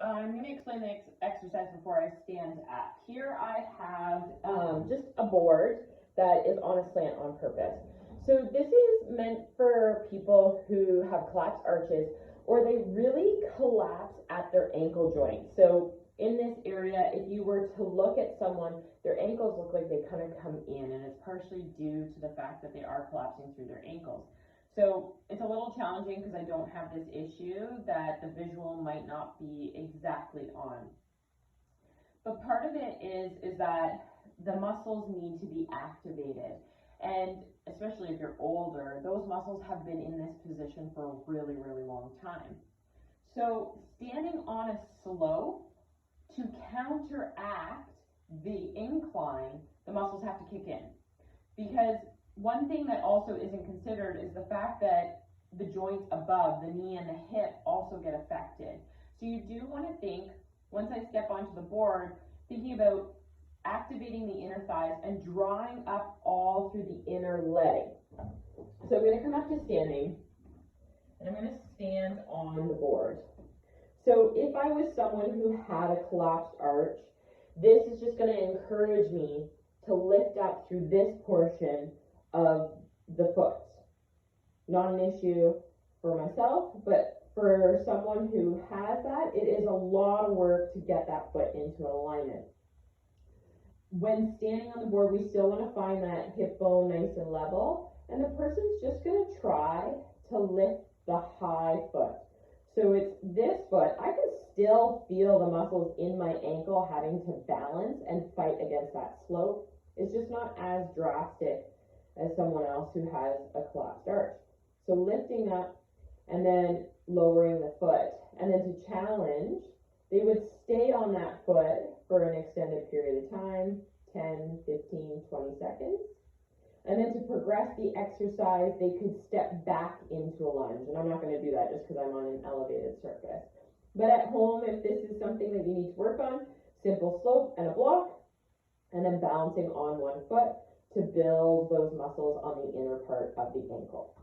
I'm going to explain the exercise before I stand up. Here I have just a board that is on a slant on purpose. So this is meant for people who have collapsed arches or they really collapse at their ankle joint. So in this area, if you were to look at someone, their ankles look like they kind of come in, and it's partially due to the fact that they are collapsing through their ankles. So it's a little challenging because I don't have this issue that the visual might not be exactly on. But part of it is that the muscles need to be activated. And especially if you're older, those muscles have been in this position for a really, really long time. So standing on a slope to counteract the incline, the muscles have to kick in. Because one thing that also isn't considered is the fact that the joints above the knee and the hip also get affected. So you do want to think, once I step onto the board, thinking about activating the inner thighs and drawing up all through the inner leg. So I'm going to come up to standing, and I'm going to stand on the board. So if I was someone who had a collapsed arch, this is just going to encourage me to lift up through this portion of the foot. Not an issue for myself, but for someone who has that, it is a lot of work to get that foot into alignment. When standing on the board, we still want to find that hip bone nice and level, and the person's just going to try to lift the high foot. So it's this foot. I can still feel the muscles in my ankle having to balance and fight against that slope. It's just not as drastic as someone else who has a collapsed arch. So lifting up and then lowering the foot. And then to challenge, they would stay on that foot for an extended period of time, 10, 15, 20 seconds. And then to progress the exercise, they could step back into a lunge. And I'm not going to do that just because I'm on an elevated surface. But at home, if this is something that you need to work on, simple slope and a block, and then balancing on one foot to build those muscles on the inner part of the ankle.